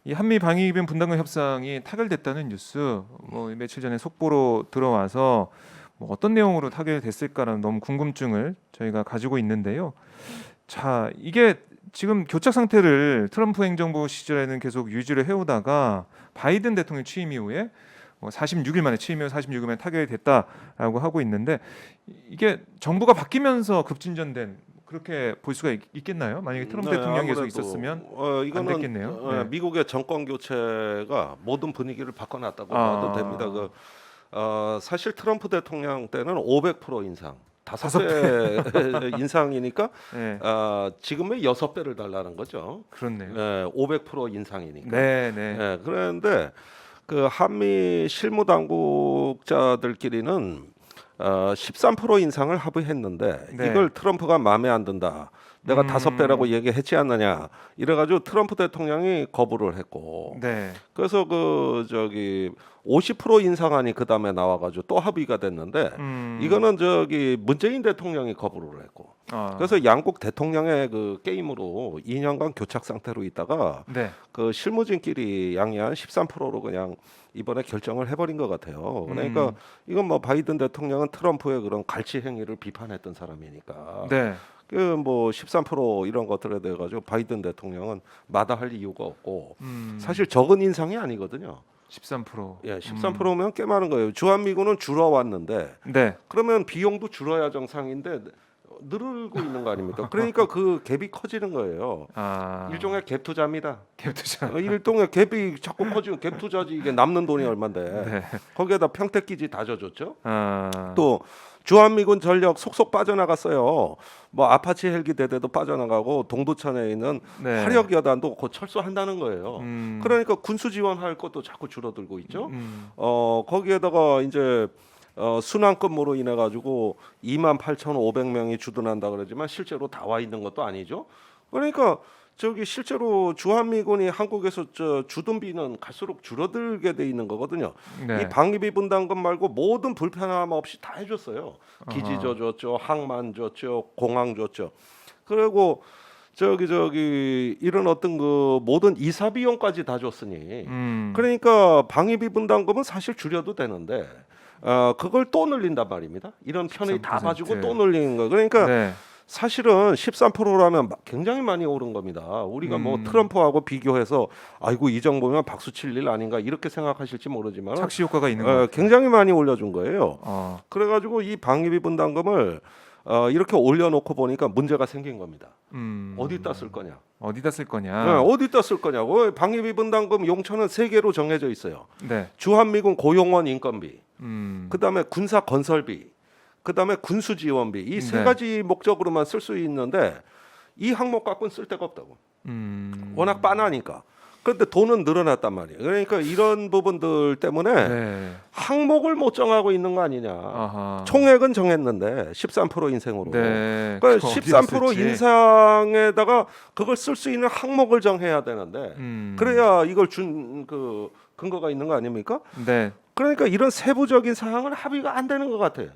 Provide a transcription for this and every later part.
이 한미 방위비변 분담금 협상이 타결됐다는 뉴스 뭐 며칠 전에 속보로 들어와서 뭐 어떤 내용으로 타결됐을까라는 너무 궁금증을 저희가 가지고 있는데요. 자, 이게 지금 교착 상태를 트럼프 행정부 시절에는 계속 유지를 해오다가 바이든 대통령 취임 이후에 뭐 46일 만에 취임 이후 46일 만에 타결이 됐다라고 하고 있는데 이게 정부가 바뀌면서 급진전된 그렇게 볼 수가 있겠나요? 만약에 트럼프 대통령이 계속 있었으면 안 이거는 됐겠네요. 네. 미국의 정권 교체가 모든 분위기를 바꿔놨다고 아. 봐도 됩니다. 사실 트럼프 대통령 때는 500% 인상, 다섯 다섯 배 인상이니까 네, 지금의 6배를 달라는 거죠. 그렇네요. 500% 인상이니까. 네, 네. 그런데 그 한미 실무 당국자들끼리는 13% 인상을 합의했는데 네. 이걸 트럼프가 마음에 안 든다. 내가 5배라고 음. 얘기했지 않느냐. 이래가지고 트럼프 대통령이 거부를 했고, 네. 그래서 50% 인상안이 그 다음에 나와가지고 또 합의가 됐는데 이거는 문재인 대통령이 거부를 했고, 아. 그래서 양국 대통령의 그 게임으로 2년간 교착 상태로 있다가 네. 그 실무진끼리 양이한 13%로 그냥 이번에 결정을 해버린 것 같아요. 그러니까 이건 뭐 바이든 대통령은 트럼프의 그런 갈치 행위를 비판했던 사람이니까 네. 그 뭐 13% 이런 것들에 대해 가지고 바이든 대통령은 마다할 이유가 없고 사실 적은 인상이 아니거든요. 13%. 13%면 꽤 많은 거예요. 주한미군은 줄어왔는데 네. 그러면 비용도 줄어야 정상인데 늘고 있는 거 아닙니까? 그러니까 그 갭이 커지는 거예요. 아. 일종의 갭 투자입니다. 갭 투자. 일종의 갭이 자꾸 커지면 갭 투자지. 이게 남는 돈이 얼만데. 네. 거기에다 평택기지 다 져줬죠. 아. 또 주한미군 전력 속속 빠져나갔어요. 뭐 아파치 헬기 대대도 빠져나가고 동두천에 있는 네. 화력 여단도 곧 철수한다는 거예요. 음. 그러니까 군수 지원할 것도 자꾸 줄어들고 있죠. 음. 거기에다가 이제 순환급무로 인해 가지고 28,500명이 주둔한다 그러지만 실제로 다 와 있는 것도 아니죠. 그러니까 실제로 주한미군이 한국에서 주둔비는 갈수록 줄어들게 돼 있는 거거든요. 네. 이 방위비 분담금 말고 모든 불편함 없이 다 해줬어요. 기지 줬죠, 항만 줬죠, 공항 줬죠. 그리고 이런 어떤 그 모든 이사 비용까지 다 줬으니 그러니까 방위비 분담금은 사실 줄여도 되는데 그걸 또 늘린단 말입니다. 이런 편의 다 13%. 봐주고 또 늘리는 거. 그러니까 네. 사실은 13%라면 굉장히 많이 오른 겁니다. 우리가 뭐 트럼프하고 비교해서 아이고 이 정도면 박수 칠 일 아닌가 이렇게 생각하실지 모르지만 착시 효과가 있는 것 같아요. 굉장히 많이 올려준 거예요. 어. 그래가지고 이 방위비 분담금을 이렇게 올려놓고 보니까 문제가 생긴 겁니다. 어디다 쓸 거냐? 어디다 쓸 거냐? 어디다 쓸 거냐고. 방위비 분담금 용처는 3개로 정해져 있어요. 네. 주한미군 고용원 인건비, 음. 그다음에 군사 건설비, 그다음에 군수 지원비 이 세 네. 가지 목적으로만 쓸 수 있는데 이 항목 갖고는 쓸 데가 없다고. 워낙 빤하니까. 그런데 돈은 늘어났단 말이에요. 그러니까 이런 부분들 때문에 네. 항목을 못 정하고 있는 거 아니냐. 아하. 총액은 정했는데 13% 인생으로. 네. 그러니까 어디다 13% 쓸지. 인상에다가 그걸 쓸 수 있는 항목을 정해야 되는데 그래야 이걸 준 그 근거가 있는 거 아닙니까? 네. 그러니까 이런 세부적인 사항은 합의가 안 되는 것 같아요.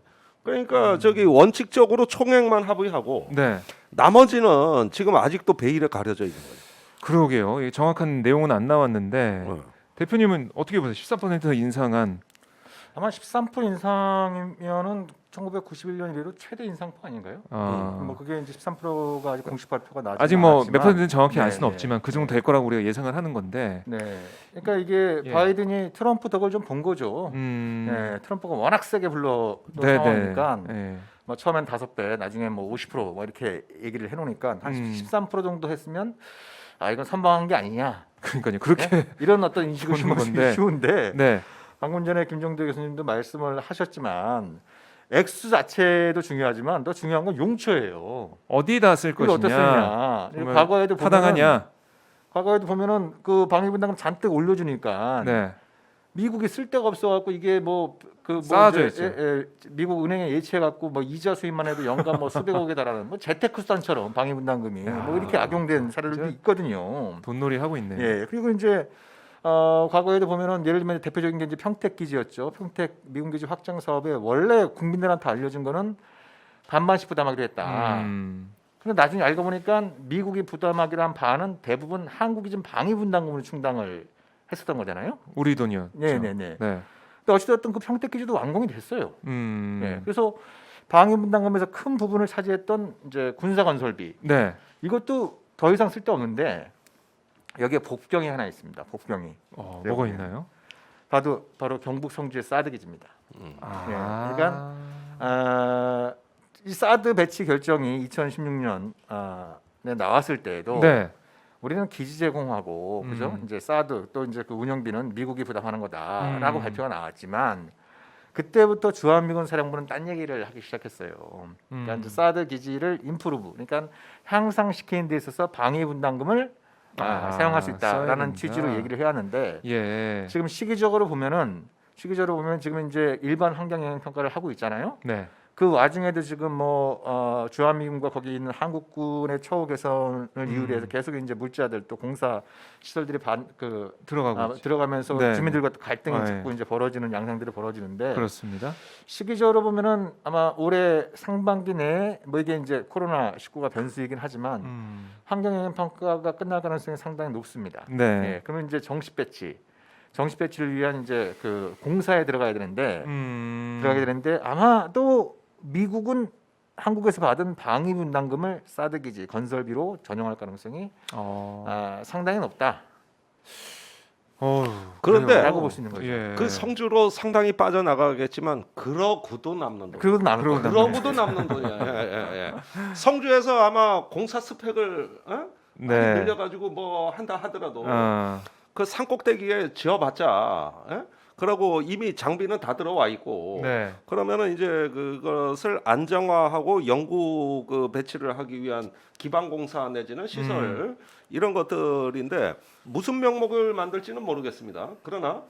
그러니까 원칙적으로 총액만 합의하고 네. 나머지는 지금 아직도 베일에 가려져 있는 거예요. 그러게요. 이 정확한 내용은 안 나왔는데 대표님은 어떻게 보세요? 13% 인상한 아마 13% 인상이면은 1991년 이래로 최대 인상폭 아닌가요? 뭐 그게 이제 13%가 아직 공식 발표가 나지 아직 뭐 몇 퍼센트는 정확히 알 수는 네, 없지만 그 정도 될 거라고 우리가 예상을 하는 건데. 네. 그러니까 이게 예. 바이든이 트럼프 덕을 좀 본 거죠. 네, 트럼프가 워낙 세게 불러 네, 상황이니까 네. 뭐 처음엔 5배, 나중에 뭐 50% 이렇게 얘기를 해놓으니까 한 13% 정도 했으면 아 이건 선방한 게 아니냐. 그러니까요. 그렇게 네? 이런 어떤 인식을 보는 심을 건데. 수 쉬운데 네. 방금 전에 김종대 교수님도 말씀을 하셨지만 액수 자체도 중요하지만 더 중요한 건 용처예요. 어디다 쓸 이걸 것이냐? 어떻게 쓰냐. 정말 과거에도 타당하냐? 과거에도 보면은 그 방위분담금 잔뜩 올려주니까 네. 미국이 쓸 데가 없어갖고 이게 쌓아져 있죠. 미국 은행에 예치해갖고 뭐 이자 수입만 해도 연간 뭐 수백억에 달하는 뭐 재테크 수단처럼 방위분담금이 뭐 이렇게 악용된 사례들도 진짜 있거든요. 돈놀이 하고 있네요. 예. 그리고 이제 과거에도 보면은 예를 들면 대표적인 게 이제 평택 기지였죠. 평택 미군 기지 확장 사업에 원래 국민들한테 알려진 거는 반반씩 부담하기로 했다. 근데 나중에 알고 보니까 미국이 부담하기로 한 바는 대부분 한국이 좀 방위 분담금으로 충당을 했었던 거잖아요. 우리 돈이요. 네네네. 네. 근데 어찌됐든 그 평택 기지도 완공이 됐어요. 네. 그래서 방위 분담금에서 큰 부분을 차지했던 이제 군사 건설비 네. 이것도 더 이상 쓸데 없는데 여기에 복병이 하나 있습니다. 복병이 뭐가 있나요? 바로 경북 성주의 사드 기지입니다. 그러니까 이 사드 배치 결정이 2016년에 나왔을 때에도 네. 우리는 기지 제공하고 그죠? 이제 사드 또 이제 그 운영비는 미국이 부담하는 거다라고 발표가 나왔지만 그때부터 주한미군 사령부는 딴 얘기를 하기 시작했어요. 그러니까 이제 사드 기지를 임프루브, 그러니까 향상시키는 데 있어서 방위 분담금을 사용할 수 있다라는 취지로 얘기를 해왔는데 예. 지금 시기적으로 보면 지금 이제 일반 환경 영향 평가를 하고 있잖아요. 네. 그 와중에도 지금 주한미군과 거기 있는 한국군의 처우 개선을 이유로 해서 계속 이제 물자들 또 공사 시설들이 들어가면서 네. 주민들과 또 갈등이 네. 자꾸 이제 벌어지는 양상들이 벌어지는데 그렇습니다. 시기적으로 보면은 아마 올해 상반기 내에 이게 이제 코로나 19가 변수이긴 하지만 환경 영향 평가가 끝날 가능성이 상당히 높습니다. 네. 예, 그러면 이제 정식 배치를 위한 이제 그 공사에 들어가야 되는데 아마도 미국은 한국에서 받은 방위 분담금을 사드 기지 건설비로 전용할 가능성이 상당히 높다. 그런데 라고 볼 수 있는 거죠. 예. 그 성주로 상당히 빠져나가겠지만 그러고도 남는 돈. 그러고도 남는 거예요. 그러고도 남는 돈이야. 예. 성주에서 아마 공사 스펙을 네. 늘려가지고 뭐 한다 하더라도 그 산꼭대기에 지어봤자 그러고 이미 장비는 다 들어와 있고 네. 그러면은 이제 그것을 안정화하고 영구 그 배치를 하기 위한 기반 공사 내지는 시설 이런 것들인데 무슨 명목을 만들지는 모르겠습니다. 그러나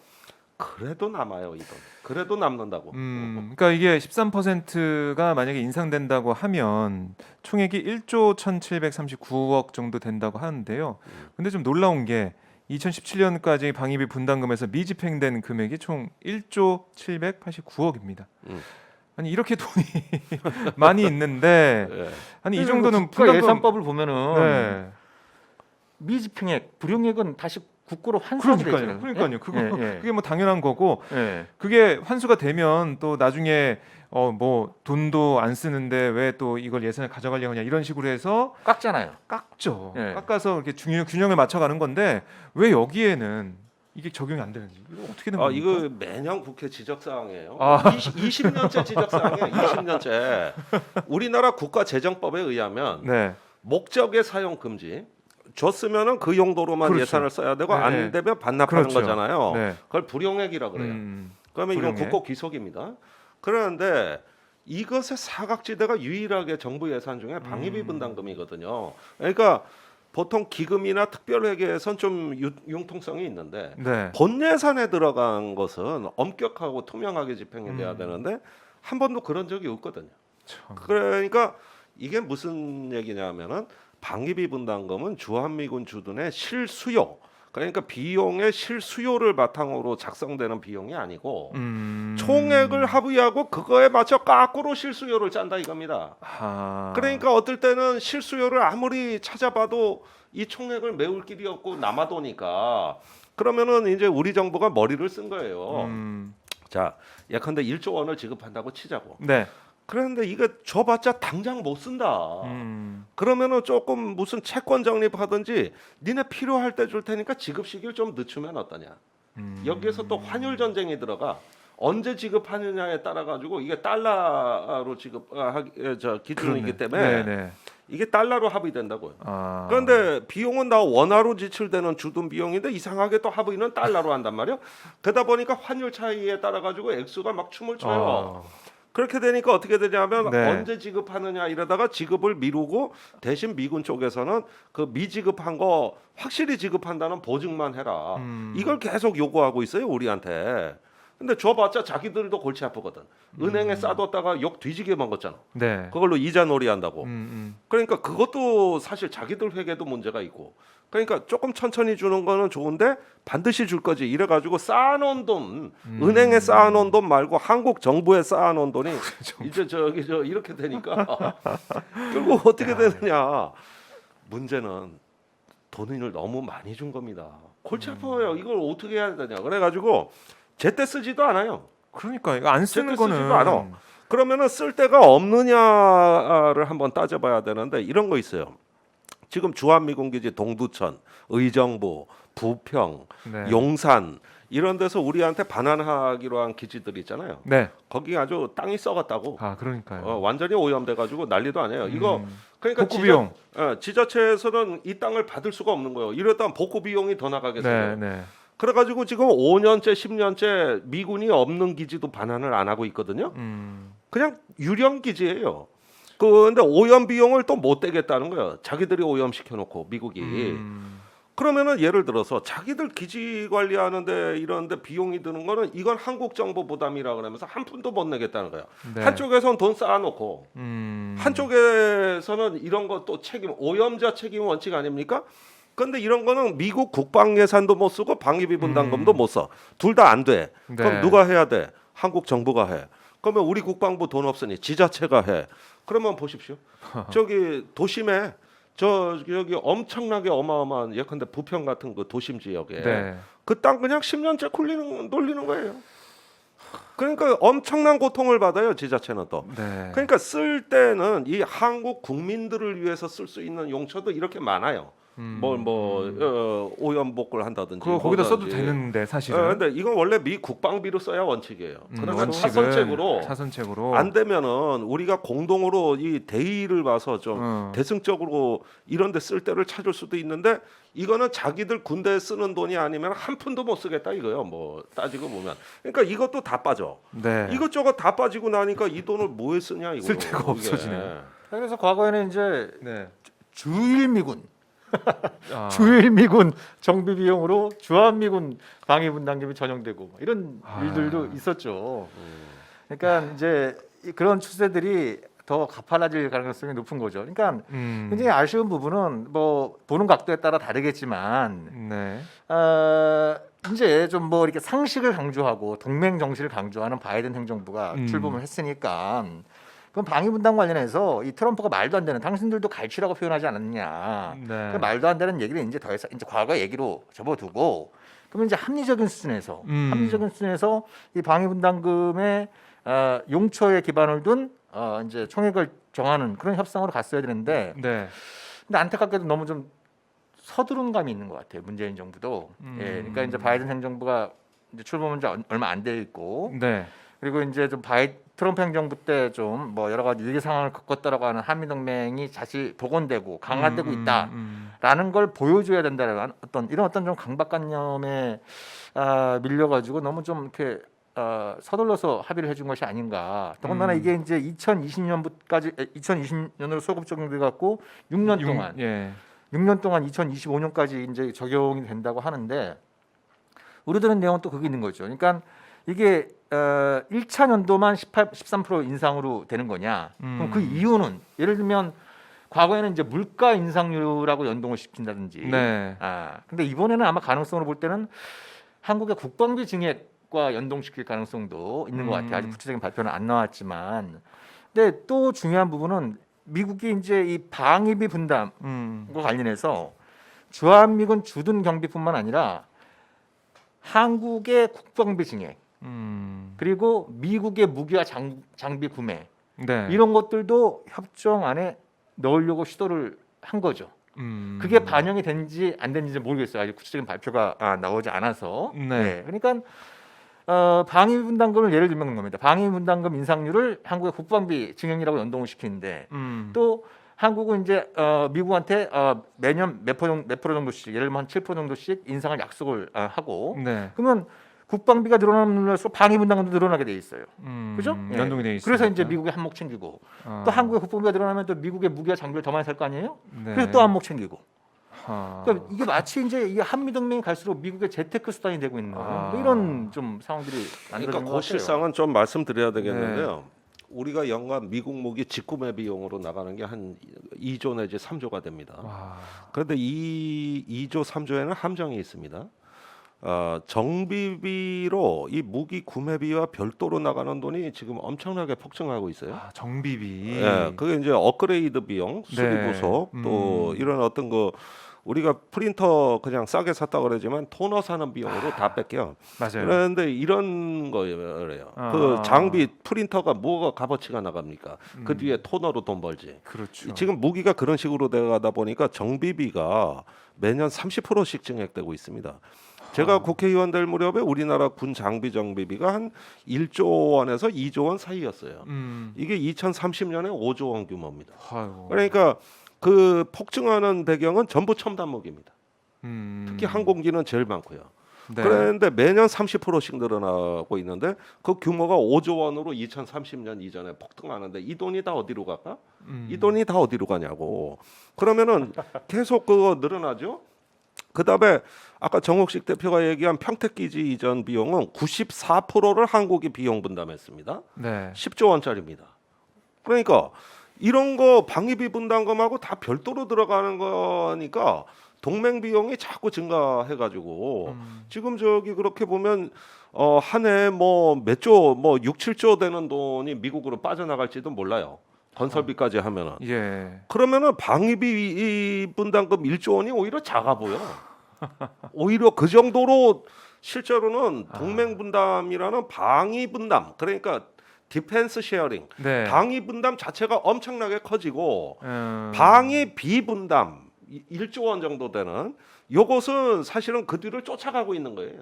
그래도 남아요, 이 돈. 그래도 남는다고. 그러니까 이게 13%가 만약에 인상된다고 하면 총액이 1조 1,739억 정도 된다고 하는데요. 근데 좀 놀라운 게 2017년까지 방위비 분담금에서 미집행된 금액이 총 1조 789억입니다. 아니 이렇게 돈이 많이 있는데 예. 아니 이 정도는 국가 예산법을 보면은 네. 미집행액, 불용액은 다시 국고로 환수하게 돼 있잖아요. 그러니까요. 예? 그게 뭐 당연한 거고 예. 그게 환수가 되면 또 나중에 뭐 돈도 안 쓰는데 왜 또 이걸 예산을 가져가려고 하냐 이런 식으로 해서 깎잖아요. 깎죠. 예. 깎아서 이렇게 균형을 맞춰가는 건데 왜 여기에는 이게 적용이 안 되는지 이거 어떻게 된 겁니까? 이거 매년 국회 지적 사항이에요. 아. 20년째 지적 사항이에요. 20년째. 우리나라 국가재정법에 의하면 네. 목적의 사용 금지. 줬으면은 그 용도로만 그렇죠. 예산을 써야 되고 네. 안 되면 반납하는 그렇죠. 거잖아요. 네. 그걸 불용액이라 그래요. 그러면 이건 불용액. 국고 귀속입니다. 그런데 이것의 사각지대가 유일하게 정부 예산 중에 방위비 분담금이거든요. 그러니까 보통 기금이나 특별회계에선 좀 융통성이 있는데 네. 본 예산에 들어간 것은 엄격하고 투명하게 집행이 돼야 되는데 한 번도 그런 적이 없거든요. 참. 그러니까 이게 무슨 얘기냐면은 방위비 분담금은 주한미군 주둔의 실수요. 그러니까 비용의 실수요를 바탕으로 작성되는 비용이 아니고 총액을 합의하고 그거에 맞춰 거꾸로 실수요를 짠다 이겁니다. 그러니까 어떨 때는 실수요를 아무리 찾아봐도 이 총액을 메울 길이 없고 남아도니까 그러면은 이제 우리 정부가 머리를 쓴 거예요. 자, 예컨대 1조 원을 지급한다고 치자고. 네. 그런데 이거 줘봤자 당장 못 쓴다. 그러면은 조금 무슨 채권 적립하든지 니네 필요할 때 줄 테니까 지급 시기를 좀 늦추면 어떠냐. 여기에서 또 환율 전쟁이 들어가. 언제 지급하느냐에 따라 가지고 이게 달러로 기준이기 때문에 네네. 이게 달러로 합의된다고요. 그런데 비용은 다 원화로 지출되는 주둔 비용인데 이상하게 또 합의는 달러로 한단 말이에요. 그러다 보니까 환율 차이에 따라 가지고 액수가 막 춤을 춰요. 그렇게 되니까 어떻게 되냐면 네. 언제 지급하느냐 이러다가 지급을 미루고 대신 미군 쪽에서는 그 미지급한 거 확실히 지급한다는 보증만 해라. 이걸 계속 요구하고 있어요 우리한테. 근데 줘봤자 자기들도 골치 아프거든. 은행에 싸뒀다가 욕 뒤지게 먹었잖아. 네. 그걸로 이자 놀이 한다고. 그러니까 그것도 사실 자기들 회계도 문제가 있고 그러니까 조금 천천히 주는 거는 좋은데 반드시 줄 거지. 이래가지고 쌓아놓은 돈, 은행에 쌓아놓은 돈 말고 한국 정부에 쌓아놓은 돈이 이제 저 이렇게 되니까 결국 어떻게 되느냐. 문제는 돈을 너무 많이 준 겁니다. 골치 아파요. 이걸 어떻게 해야 되냐. 그래가지고 제때 쓰지도 않아요. 그러니까 이거 안 쓰는 제때 쓰지도 거는 않아. 그러면은 쓸 데가 없느냐를 한번 따져봐야 되는데 이런 거 있어요. 지금 주한미군기지 동두천, 의정부, 부평, 네. 용산 이런 데서 우리한테 반환하기로 한 기지들 있잖아요. 네. 거기 아주 땅이 썩었다고. 아 그러니까요. 완전히 오염돼가지고 난리도 아니에요. 이거 그러니까 복구 비용. 지자체에서는 이 땅을 받을 수가 없는 거예요. 이랬다면 복구 비용이 더 나가겠어요. 네, 네. 그래가지고 지금 5년째, 10년째 미군이 없는 기지도 반환을 안 하고 있거든요. 그냥 유령 기지예요. 근데 오염 비용을 또 못 대겠다는 거예요. 자기들이 오염 시켜놓고 미국이. 그러면은 예를 들어서 자기들 기지 관리하는데 이런데 비용이 드는 거는 이건 한국 정부 부담이라 그러면서 한 푼도 못 내겠다는 거예요. 네. 한쪽에서는 돈 쌓아놓고 한쪽에서는 이런 것도 책임, 오염자 책임 원칙 아닙니까? 근데 이런 거는 미국 국방 예산도 못 쓰고 방위비 분담금도 못 써. 둘 다 안 돼. 네. 그럼 누가 해야 돼? 한국 정부가 해. 그러면 우리 국방부 돈 없으니 지자체가 해. 그러면 보십시오. 저기 도심에 여기 엄청나게 어마어마한 예컨대 부평 같은 그 도심 지역에 네. 그 땅 그냥 10년째 놀리는 거예요. 그러니까 엄청난 고통을 받아요 지자체는 또. 네. 그러니까 쓸 때는 이 한국 국민들을 위해서 쓸 수 있는 용처도 이렇게 많아요. 오염 복구를 한다든지. 그거 거기다 써도 뭐든지. 되는데 사실은. 근데 이건 원래 미 국방비로 써야 원칙이에요. 그러나 원칙은 차선책으로 안 되면은 우리가 공동으로 이 대의를 봐서 좀 대승적으로 이런 데 쓸 때를 찾을 수도 있는데 이거는 자기들 군대에 쓰는 돈이 아니면 한 푼도 못 쓰겠다 이거예요. 뭐 따지고 보면. 그러니까 이것도 다 빠져. 네. 이것저것 다 빠지고 나니까 이 돈을 뭐에 쓰냐 이거. 쓸 데가 없어지네. 그래서 과거에는 이제 네. 주일미군 아. 주일미군 정비 비용으로 주한미군 방위분담금이 전용되고 이런 일들도 있었죠. 그러니까 이제 그런 추세들이 더 가팔라질 가능성이 높은 거죠. 그러니까 굉장히 아쉬운 부분은 뭐 보는 각도에 따라 다르겠지만 네. 이제 좀 뭐 이렇게 상식을 강조하고 동맹 정신을 강조하는 바이든 행정부가 출범을 했으니까 그럼 방위분담 관련해서 이 트럼프가 말도 안 되는 당신들도 갈취라고 표현하지 않았느냐. 네. 그 말도 안 되는 얘기를 이제 더 이상 이제 과거 얘기로 접어두고 그러면 이제 합리적인 수준에서 이 방위분담금의 용처에 기반을 둔 이제 총액을 정하는 그런 협상으로 갔어야 되는데 네. 근데 안타깝게도 너무 좀 서두른 감이 있는 것 같아요. 문재인 정부도. 예, 그러니까 이제 바이든 행정부가 이제 출범한 지 얼마 안 돼 있고 네. 그리고 이제 좀 트럼프 행정부 때 좀 뭐 여러 가지 위기 상황을 겪었다라고 하는 한미 동맹이 다시 복원되고 강화되고 있다라는 걸 보여줘야 된다라는 어떤 좀 강박관념에 밀려가지고 너무 좀 이렇게 서둘러서 합의를 해준 것이 아닌가. 더군다나 이게 이제 2020년으로 소급 적용돼 갖고 6년 동안 6년 동안 2025년까지 이제 적용이 된다고 하는데 우리들은 내용은 또 그게 있는 거죠. 그러니까 이게 1차 연도만 13% 인상으로 되는 거냐? 그럼 그 이유는 예를 들면 과거에는 이제 물가 인상률하고 연동을 시킨다든지. 네. 근데 이번에는 아마 가능성으로 볼 때는 한국의 국방비 증액과 연동시킬 가능성도 있는 것 같아요. 아직 구체적인 발표는 안 나왔지만. 근데 또 중요한 부분은 미국이 이제 이 방위비 분담과 관련해서 주한미군 주둔 경비뿐만 아니라 한국의 국방비 증액 그리고 미국의 무기와 장비 구매 네. 이런 것들도 협정 안에 넣으려고 시도를 한 거죠. 그게 반영이 된지 안 된지 모르겠어요. 아직 구체적인 발표가 나오지 않아서. 네. 그러니까 방위비 분담금을 예를 들면 겁니다. 방위비 분담금 인상률을 한국의 국방비 증액이라고 연동을 시키는데 또 한국은 이제 미국한테 매년 몇 프로 정도씩 예를 들면 한 7% 정도씩 인상을 약속을 하고 네. 그러면 국방비가 늘어남으로써 방위 분담금도 늘어나게 돼 있어요. 그죠? 연동이 돼 있어요. 그래서 이제 미국의 한몫 챙기고 또 한국의 국방비가 늘어나면 또 미국의 무기와 장비를 더 많이 살 거 아니에요? 네. 그래서 또 한몫 챙기고. 그러니까 이게 마치 이제 이게 한미 동맹이 갈수록 미국의 재테크 수단이 되고 있는 뭐 이런 좀 상황들이 그러니까 만들어진 것 그 같아요. 실상은 좀 말씀드려야 되겠는데요. 우리가 연간 미국 무기 직구매 비용으로 나가는 게 한 2조 내지 3조가 됩니다. 와. 그런데 이 2조 3조에는 함정이 있습니다. 정비비로 이 무기 구매비와 별도로 나가는 돈이 지금 엄청나게 폭증하고 있어요. 아, 정비비. 예, 그게 이제 업그레이드 비용, 수리 네. 부속, 또 이런 어떤 거 우리가 프린터 그냥 싸게 샀다 그러지만 토너 사는 비용으로 다 뺏겨. 맞아요. 그런데 이런 거예요. 아. 그 장비 프린터가 뭐가 값어치가 나갑니까? 그 뒤에 토너로 돈 벌지. 그렇죠. 지금 무기가 그런 식으로 돼가다 보니까 정비비가 매년 30%씩 증액되고 있습니다. 제가 국회의원 될 무렵에 우리나라 군 장비 정비비가 한 1조 원에서 2조 원 사이였어요. 이게 2030년에 5조 원 규모입니다. 아이고. 그러니까 그 폭증하는 배경은 전부 첨단 무기입니다. 음. 특히 항공기는 제일 많고요. 네. 그런데 매년 30%씩 늘어나고 있는데 그 규모가 5조 원으로 2030년 이전에 폭등하는데 이 돈이 다 어디로 갈까? 이 돈이 다 어디로 가냐고. 그러면은 계속 그거 늘어나죠. 그다음에 아까 정옥식 대표가 얘기한 평택기지 이전 비용은 94%를 한국이 비용 분담했습니다. 네. 10조 원짜리입니다. 그러니까 이런 거 방위비 분담금하고 다 별도로 들어가는 거니까 동맹 비용이 자꾸 증가해가지고 지금 저기 그렇게 보면 한 해 뭐 몇 조, 뭐 6, 7조 되는 돈이 미국으로 빠져나갈지도 몰라요. 건설비까지 하면은. 예. 그러면은 방위비 분담금 1조 원이 오히려 작아 보여. 오히려 그 정도로 실제로는 동맹 분담이라는 방위 분담, 그러니까 디펜스 쉐어링, 네. 방위 분담 자체가 엄청나게 커지고 음. 방위 비분담 1조 원 정도 되는 요것은 사실은 그 뒤를 쫓아가고 있는 거예요.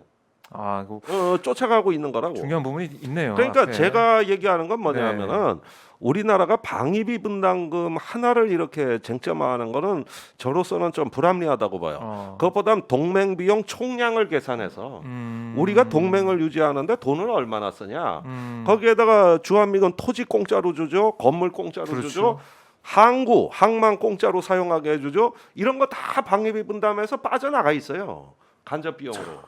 아, 그 쫓아가고 있는 거라고. 중요한 부분이 있네요. 그러니까 앞에. 제가 얘기하는 건 뭐냐면은 우리나라가 방위비 분담금 하나를 이렇게 쟁점화하는 거는 저로서는 좀 불합리하다고 봐요. 그것보다는 동맹 비용 총량을 계산해서 우리가 동맹을 유지하는데 돈을 얼마나 쓰냐. 거기에다가 주한미군 토지 공짜로 주죠, 건물 공짜로 그렇죠. 주죠, 항구, 항만 공짜로 사용하게 해주죠. 이런 거 다 방위비 분담해서 빠져나가 있어요. 간접 비용으로.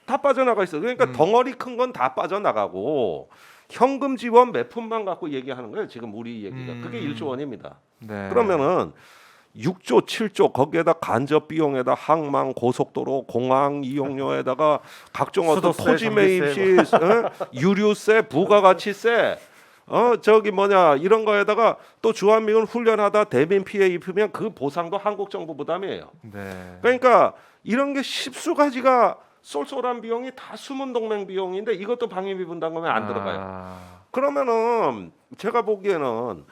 다 빠져나가 있어요. 그러니까 덩어리 큰 건 다 빠져나가고 현금 지원 몇 푼만 갖고 얘기하는 거예요. 지금 우리 얘기가. 그게 1조 원입니다. 네. 그러면은 6조, 7조 거기에다 간접 비용에다 항만, 고속도로, 공항 이용료에다가 각종 어떤 수도세, 토지 매입시, 전기세 유류세, 부가가치세, 저기 뭐냐 이런 거에다가 또 주한미군 훈련하다 대민 피해 입으면 그 보상도 한국 정부 부담이에요. 네. 그러니까 이런 게 십수가지가 쏠쏠한 비용이 다 숨은 동맹 비용인데 이것도 방위비 분담금에 안 들어가요. 그러면은 제가 보기에는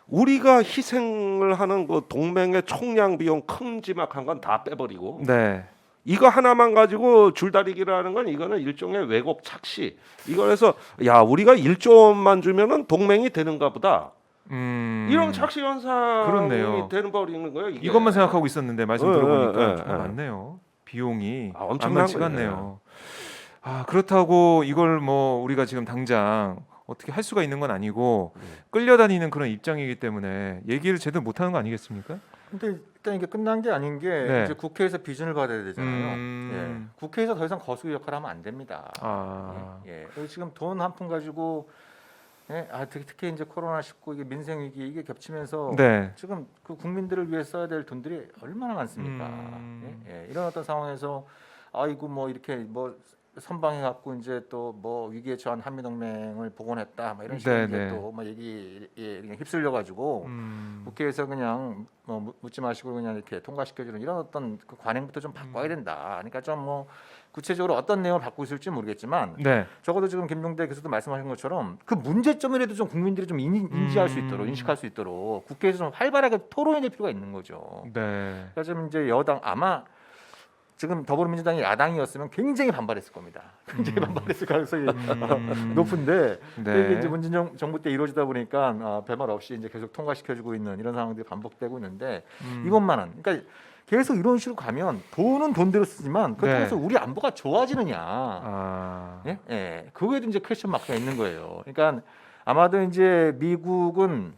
우리가 희생을 하는 그 동맹의 총량 비용 큼지막한 건 다 빼버리고 네. 이거 하나만 가지고 줄다리기를 하는 건 이거는 일종의 왜곡 착시. 이거에서 야 우리가 1조 원만 주면은 동맹이 되는가 보다. 이런 착시 현상이 그렇네요. 되는 버리는 거예요. 이게. 이것만 생각하고 있었는데 말씀 들어보니까 정말 예. 맞네요. 비용이 엄청난 만만치 거예요. 않네요. 아, 그렇다고 이걸 뭐 우리가 지금 당장 어떻게 할 수가 있는 건 아니고 끌려다니는 그런 입장이기 때문에 얘기를 제대로 못 하는 거 아니겠습니까? 근데 일단 이게 끝난 게 아닌 게 네. 이제 국회에서 비준을 받아야 되잖아요. 예. 국회에서 더 이상 거수기 역할을 하면 안 됩니다. 아. 예. 그리고 지금 돈 한 푼 가지고 특히 이제 코로나 19 이게 민생 위기 이게 겹치면서 네. 지금 그 국민들을 위해 써야 될 돈들이 얼마나 많습니까? 예. 이런 어떤 상황에서 아이고 뭐 이렇게 뭐 선방해 갖고 이제 또 뭐 위기에 처한 한미 동맹을 복원했다 뭐 이런 식으로 네, 네. 또뭐 얘기에 그냥 휩쓸려 가지고 국회에서 그냥 뭐 묻지 마시고 그냥 이렇게 통과시켜주는 이런 어떤 그 관행부터 좀 바꿔야 된다. 그러니까 좀 뭐 구체적으로 어떤 내용을 바꾸고 있을지 모르겠지만 네. 적어도 지금 김종대 교수도 말씀하신 것처럼 그 문제점이라도 좀 국민들이 좀 인지할 수 있도록 인식할 수 있도록 국회에서 좀 활발하게 토론해낼 필요가 있는 거죠. 네. 그래서 지금 이제 여당 아마 지금 더불어민주당이 야당이었으면 굉장히 반발했을 겁니다. 굉장히 반발했을 가능성이 높은데 네. 이게 이제 문재인 정부 때 이루어지다 보니까 별말 없이 이제 계속 통과시켜주고 있는 이런 상황들이 반복되고 있는데 이것만은 그러니까 계속 이런 식으로 가면 돈은 돈대로 쓰지만 그렇다고 해서 우리 안보가 좋아지느냐? 예, 그거에도 이제 퀘스천 마크가 있는 거예요. 그러니까 아마도 이제 미국은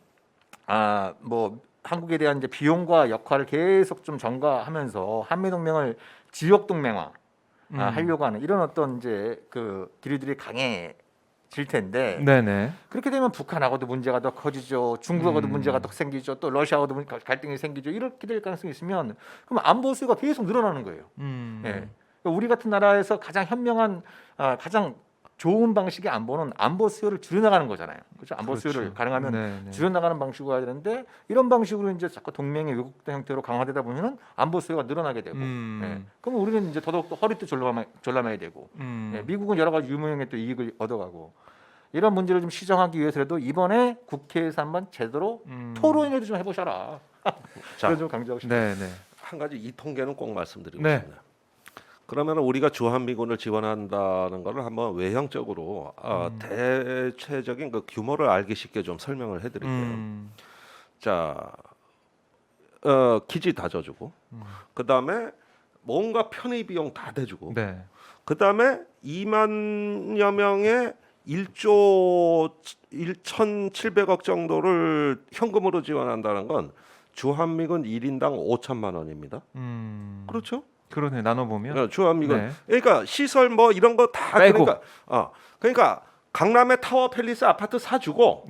뭐 한국에 대한 이제 비용과 역할을 계속 좀 전가하면서 한미 동맹을 지역 동맹화 하려고 하는 이런 어떤 이제 그 기류들이 질 텐데 네네. 그렇게 되면 북한하고도 문제가 더 커지죠. 중국하고도 문제가 더 생기죠. 또 러시아하고도 갈등이 생기죠. 이렇게 될 가능성이 있으면 그럼 안보 수요가 계속 늘어나는 거예요. 예. 그러니까 우리 같은 나라에서 가장 현명한 가장 좋은 방식의 안보는 안보 수요를 줄여나가는 거잖아요. 그렇죠? 안보 그렇죠. 수요를 가능하면 네네. 줄여나가는 방식으로 해야 되는데 이런 방식으로 이제 자꾸 동맹이 왜곡된 형태로 강화되다 보면은 안보 수요가 늘어나게 되고 예. 그럼 우리는 이제 더더욱 또 허리 또 졸라매야 되고 예. 미국은 여러 가지 유무형의 또 이익을 얻어가고 이런 문제를 좀 시정하기 위해서라도 이번에 국회에서 한번 제대로 토론이라도 좀 해보셔라. 자, 그걸 좀 강조하고 싶습니다. 네네. 한 가지 이 통계는 꼭 말씀드리고 네. 싶네요. 그러면 우리가 주한미군을 지원한다는 것을 한번 외형적으로 대체적인 그 규모를 알기 쉽게 좀 설명을 해드릴게요. 자, 기지 다 져주고, 그 다음에 뭔가 편의 비용 다 대주고, 네. 그 다음에 2만여 명의 1조 1,700억 정도를 현금으로 지원한다는 건 주한미군 1인당 5천만 원입니다. 그렇죠? 그러네. 나눠 보면. 주한미군. 네. 그러니까 시설 뭐 이런 거 다 빼고. 그러니까 강남에 타워 팰리스 아파트 사주고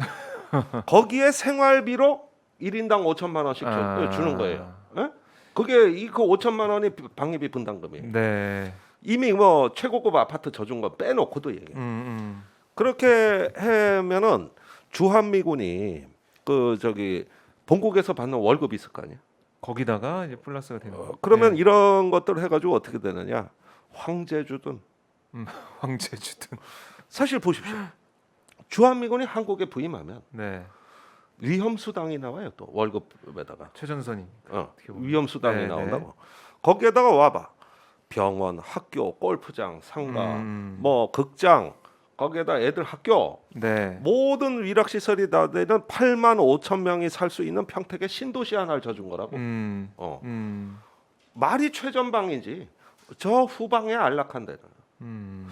거기에 생활비로 1인당 5천만 원씩 주는 거예요. 예? 그게 그 5천만 원이 방위비 분담금이에요. 네. 이미 뭐 최고급 아파트 져준 거 빼놓고도 얘기해요. 그렇게 하면은 주한미군이 그 저기 본국에서 받는 월급이 있을 거 아니에요. 거기다가 이제 플러스가 되는 거예요. 그러면 네. 이런 것들을 해가지고 어떻게 되느냐? 황제주든 황제주든. 사실 보십시오. 주한미군이 한국에 부임하면 네. 위험수당이 나와요. 또 월급에다가 최전선이. 보면. 위험수당이 네, 나온다고. 거기에다가 와봐. 병원, 학교, 골프장, 상가, 뭐 극장, 거기에다 애들 학교, 네. 모든 위락시설이 다 되는 8만 5천 명이 살 수 있는 평택의 신도시 하나를 져준 거라고. 말이 최전방이지 저 후방에 안락한 데는.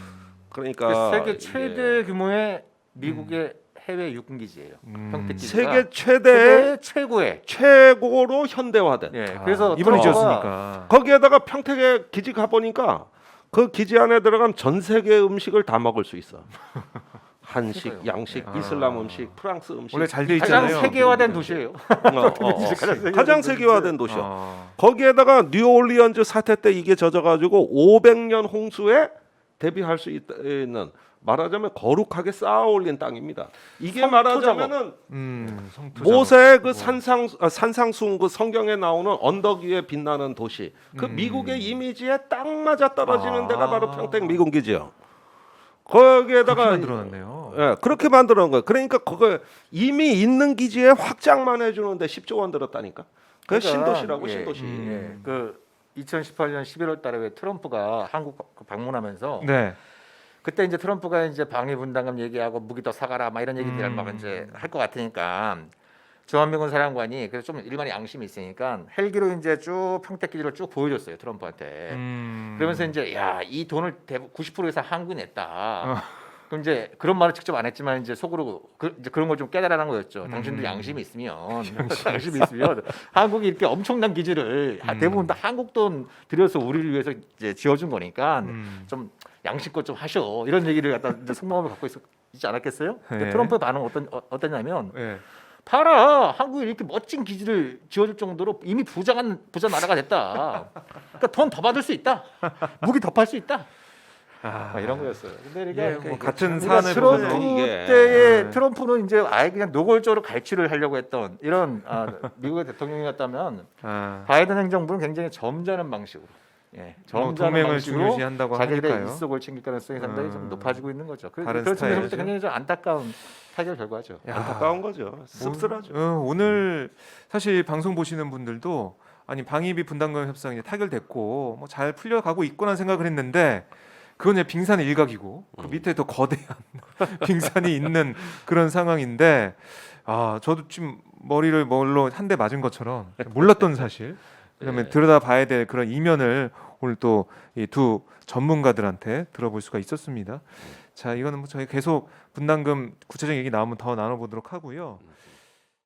그러니까 세계 최대 규모의 미국의 해외 육군 기지예요. 평택 기지가 세계 최대 최고의. 최고로 현대화된. 예. 그래서 이번에 트럼프가 지었으니까. 거기에다가 평택에 기지 가 보니까 그 기지 안에 들어가면 전 세계 음식을 다 먹을 수 있어. 한식, 그래요. 양식, 이슬람 음식, 프랑스 음식. 원래 잘 돼 가장 있잖아요. 세계화된 도시예요. 가장 세계화된 도시야. 거기에다가 뉴올리언즈 사태 때 이게 젖어가지고 500년 홍수에 대비할 수 있는 말하자면 거룩하게 쌓아올린 땅입니다. 이게 말하자면은 모세의 그 산상수훈 그 성경에 나오는 언덕 위에 빛나는 도시. 그 미국의 이미지에 딱 맞아 떨어지는 데가 바로 평택 미군 기지요. 거기에다가 만들어놨네요. 예, 그렇게 만들어 놓은 거예요. 그러니까 그거 이미 있는 기지에 확장만 해주는데 10조 원 들었다니까. 그 신도시라고 신도시. 예. 그 2018년 11월 달에 왜 트럼프가 한국 방문하면서 네. 그때 이제 트럼프가 이제 방위 분담금 얘기하고 무기 더 사가라 막 이런 얘기들 막 이제 할 것 같으니까 주한미군 사령관이 그래서 좀 일반의 양심이 있으니까 헬기로 이제 쭉 평택 기지를 쭉 보여줬어요 트럼프한테. 그러면서 이제 야 이 돈을 90% 이상 한국이 냈다. 그럼 이제 그런 말을 직접 안 했지만 이제 속으로 이제 그런 걸 좀 깨달으라는 거였죠. 당신들 양심이 있으면 양심이 있으면 한국이 이렇게 엄청난 기지를 대부분 다 한국 돈 들여서 우리를 위해서 이제 지어준 거니까 좀 양심껏 좀 하셔 이런 얘기를 갖다 이제 속마음을 갖고 있지 않았겠어요? 근데 네. 트럼프의 반응은 어떠냐면 네. 봐라 한국이 이렇게 멋진 기지를 지어줄 정도로 이미 부자 나라가 됐다. 그러니까 돈 더 받을 수 있다. 무기 더 팔 수 있다. 이런 거였어요. 근데 이게 뭐 같은 그러니까 사안을 트럼프 보면 이게. 때의 네. 트럼프는 이제 아예 그냥 노골적으로 갈취를 하려고 했던 이런 미국의 대통령이었다면 바이든 행정부는 굉장히 점잖은 방식으로 점잖은 동맹을 방식으로 중요시한다고 자기들의 하니까요. 이속을 챙길 가능성이 상당히 좀 높아지고 있는 거죠. 다른 그런 측면에서 스타일이죠. 굉장히 좀 안타까운 타결 결과죠. 안타까운 거죠. 씁쓸하죠. 오늘 사실 방송 보시는 분들도 아니 방위비 분담금 협상이 타결됐고 뭐 잘 풀려가고 있구나 생각을 했는데 그건 그냥 빙산의 일각이고 그 밑에 더 거대한 빙산이 있는 그런 상황인데 저도 지금 머리를 뭘로 한 대 맞은 것처럼 몰랐던 사실 그다음에 들여다봐야 될 그런 이면을 오늘 또 이 두 전문가들한테 들어볼 수가 있었습니다. 자, 이거는 뭐 저희 계속 분담금 구체적인 얘기 나오면 더 나눠보도록 하고요.